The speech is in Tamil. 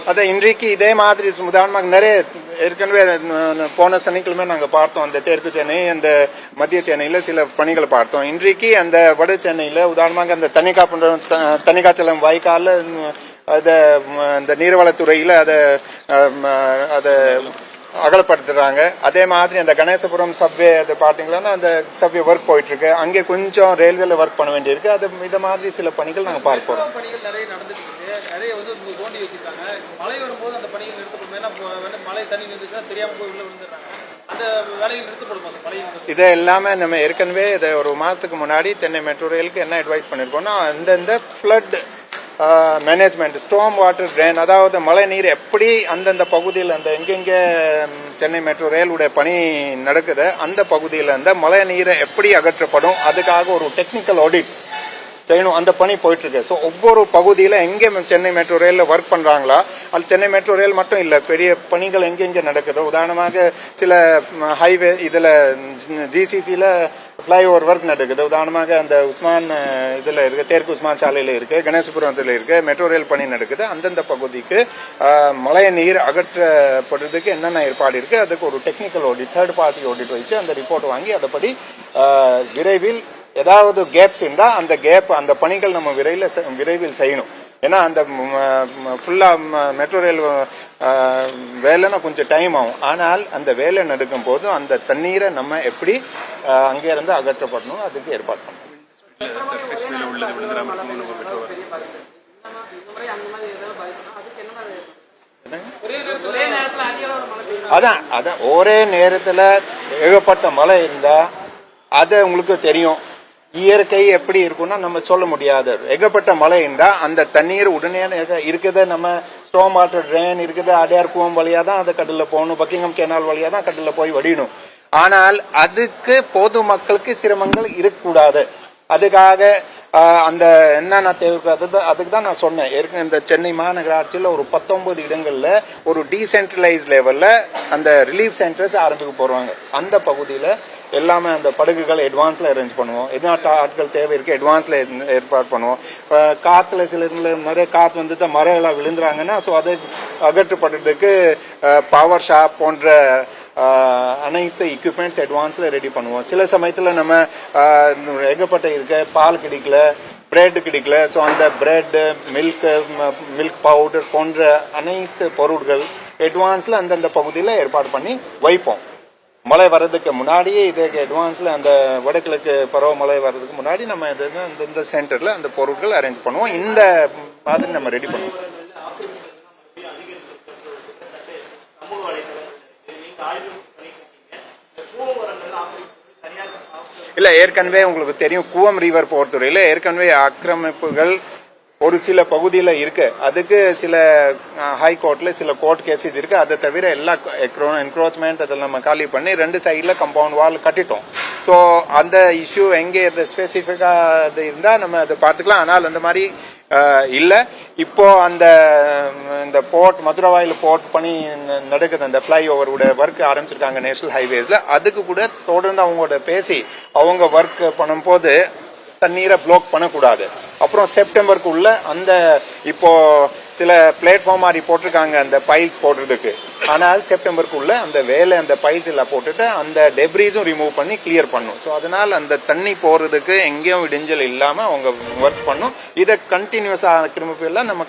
அதான் இன்றைக்கு இதே மாதிரி உதாரணமாக நிறைய ஏற்கனவே போன சனிக்கிழமை நாங்கள் பார்த்தோம். அந்த தெற்கு சென்னை அந்த மத்திய சென்னையில் சில பணிகளை பார்த்தோம். இன்றைக்கு அந்த வட சென்னையில் உதாரணமாக அந்த தண்ணிக்காச்சலம் வாய்க்காலில் அதை இந்த நீர்வளத்துறையில் அதை அகலப்படுத்துறாங்க. அதே மாதிரி அந்த கணேசபுரம் சப்வே அது பார்த்தீங்கன்னா அந்த சப்வே ஒர்க் போயிட்டு இருக்கு. அங்கே கொஞ்சம் ரயில்வேல ஒர்க் பண்ண வேண்டியிருக்கு. அது இந்த மாதிரி சில பணிகள் நாங்கள் பார்ப்போம். நிறைய நடந்துட்டு நிறைய தோண்டி வச்சிருக்காங்க. மழை வரும்போது அந்த பணிகள் நிறுத்தப்படும். மழை தண்ணி நிறுத்துச்சா தெரியாம போய் உள்ள விழுந்துடுறாங்க. அந்த வேலைகள் நிறுத்தப்படும். இதை எல்லாமே நம்ம ஏற்கனவே இதை ஒரு மாசத்துக்கு முன்னாடி சென்னை மெட்ரோ ரயிலுக்கு என்ன அட்வைஸ் பண்ணிருக்கோம்னா அந்தந்த flood management storm water drain, அதாவது மழை நீர் எப்படி அந்தந்த பகுதியில் அந்த எங்கெங்கே சென்னை மெட்ரோ ரயிலுடைய பணி நடக்குது அந்த பகுதியில் அந்த மழை நீரை எப்படி அகற்றப்படும் அதுக்காக ஒரு டெக்னிக்கல் ஆடிட் செய்யணும். அந்த பணி போயிட்டு இருக்கு. ஸோ ஒவ்வொரு பகுதியில் எங்கே சென்னை மெட்ரோ ரயிலில் ஒர்க் பண்ணுறாங்களா அது சென்னை மெட்ரோ ரயில் மட்டும் இல்லை, பெரிய பணிகள் எங்கெங்கே நடக்குதோ உதாரணமாக சில ஹைவே இதில் ஜிசிசியில் ஃப்ளைஓவர் ஒர்க் நடக்குது. உதாரணமாக அந்த உஸ்மான் இதில் இருக்குது, தேர்க்கு உஸ்மான் சாலையில் இருக்குது, கணேசபுரத்தில் இருக்குது, மெட்ரோ ரயில் பணி நடக்குது. அந்தந்த பகுதிக்கு மழை நீர் அகற்றப்படுறதுக்கு என்னென்ன ஏற்பாடு இருக்குது அதுக்கு ஒரு technical audit third party audit வச்சு அந்த ரிப்போர்ட் வாங்கி அதைப்படி விரைவில் ஏதாவது கேப்ஸ் இருந்தால் அந்த கேப் அந்த பணிகள் நம்ம விரைவில் செய்யணும். ஏன்னா அந்த ஃபுல்லாக மெட்ரோ ரயில் வேலைன்னா கொஞ்சம் டைம் ஆகும். ஆனால் அந்த வேலை நடக்கும் போது அந்த தண்ணீரை நம்ம எப்படி அங்கே இருந்து அகற்றப்படணும் அதுக்கு ஏற்பாடு பண்ணணும். அதான் ஒரே நேரத்தில் ஏகப்பட்ட மழை இருந்தா அது உங்களுக்கு தெரியும். இயற்கை எப்படி இருக்கும்னா நம்ம சொல்ல முடியாது. ஏகப்பட்ட மழை இருந்தா அந்த தண்ணீர் உடனே இருக்குது. நம்ம ஸ்டோம் வாட்டர் ட்ரெயின் இருக்குது, அடையார் கூவம் வழியா தான் அதை கடல்ல போகணும், பக்கிங்ஹாம் கேனால் வழியா தான் கடல்ல போய் வடியணும். ஆனால் அதுக்கு பொது மக்களுக்கு சிரமங்கள் இருக்கக்கூடாது. அதுக்காக அந்த என்னென்ன தேவைப்படுறது அதுக்கு தான் நான் சொன்னேன். இந்த சென்னை மாநகராட்சியில் ஒரு 19 இடங்கள்ல ஒரு டீசென்ட்ரலைஸ் லெவல்ல அந்த ரிலீஃப் சென்டர்ஸ் ஆரம்பிக்க போறாங்க. அந்த பகுதியில் எல்லாமே அந்த படகுகள் அட்வான்ஸ்ல அரேஞ்ச் பண்ணுவோம். எதனா ஆட்கள் தேவை இருக்கு அட்வான்ஸ்ல ஏற்பாடு பண்ணுவோம். காத்துல சில நிறைய காத்து வந்துட்டு மரம் எல்லாம் விழுந்துறாங்கன்னா ஸோ அதை அகற்றப்படுறதுக்கு பவர் ஷாப் போன்ற அனைத்து எக்யூப்மெண்ட்ஸ் அட்வான்ஸ்ல ரெடி பண்ணுவோம். சில சமயத்தில் நம்ம ஏகப்பட்ட இருக்க பால் கிடைக்கல, பிரெட் கிடைக்கல, ஸோ அந்த பிரெட் மில்க் பவுடர் போன்ற அனைத்து பொருட்கள் அட்வான்ஸ்ல அந்தந்த பகுதியில் ஏற்பாடு பண்ணி வைப்போம். மழை வர்றதுக்கு முன்னாடியே இதுக்கு அட்வான்ஸ்ல அந்த வடகிழக்கு பருவமழை வர்றதுக்கு முன்னாடி நம்ம இந்த சென்டர்ல அந்த பொருட்கள் அரேஞ்ச் பண்ணுவோம். இந்த மாதிரி நம்ம ரெடி பண்ணுவோம். இல்ல ஏற்கனவே உங்களுக்கு தெரியும் கூவம் ரிவர் பொறுத்தவரையில ஏற்கனவே ஆக்கிரமிப்புகள் ஒரு சில பகுதியில் இருக்கு. அதுக்கு சில ஹைகோர்ட்ல சில கோர்ட் கேசஸ் இருக்கு. அதை தவிர எல்லா என்க்ரோச்மெண்ட் அதெல்லாம் நம்ம காலி பண்ணி 2 சைட்ல கம்பவுண்ட் வால் கட்டிட்டோம். ஸோ அந்த இஷ்யூ எங்கே ஸ்பெசிஃபிக்கா அது இருந்தா நம்ம அதை பார்த்துக்கலாம். ஆனால் அந்த மாதிரி இல்லை. இப்போ இந்த போர்ட் மதுரவாயில் போர்ட் பணி நடக்குது. அந்த ஃபிளை ஓவரோட ஒர்க் ஆரம்பிச்சிருக்காங்க நேஷனல் ஹைவேஸ்ல. அதுக்கு கூட தொடர்ந்து அவங்களோட பேசி அவங்க ஒர்க் பண்ணும்போது தண்ணீரை பிளாக் பண்ணக்கூடாது. அப்புறம் செப்டம்பருக்குள்ள அந்த இப்போ சில பிளாட்ஃபார்ம் மாதிரி போட்டிருக்காங்க அந்த பைல்ஸ் போடுறதுக்கு. ஆனால் செப்டம்பருக்குள்ள அந்த வேலை அந்த பைல்ஸ் எல்லாம் போட்டுட்டு அந்த டெப்ரீஸும் ரிமூவ் பண்ணி கிளியர் பண்ணும். ஸோ அதனால் அந்த தண்ணி போறதுக்கு எங்கேயும் இடைஞ்சல் இல்லாம அவங்க ஒர்க் பண்ணும். இதை கண்டினியூஸா கிருமிப்பு எல்லாம் நம்ம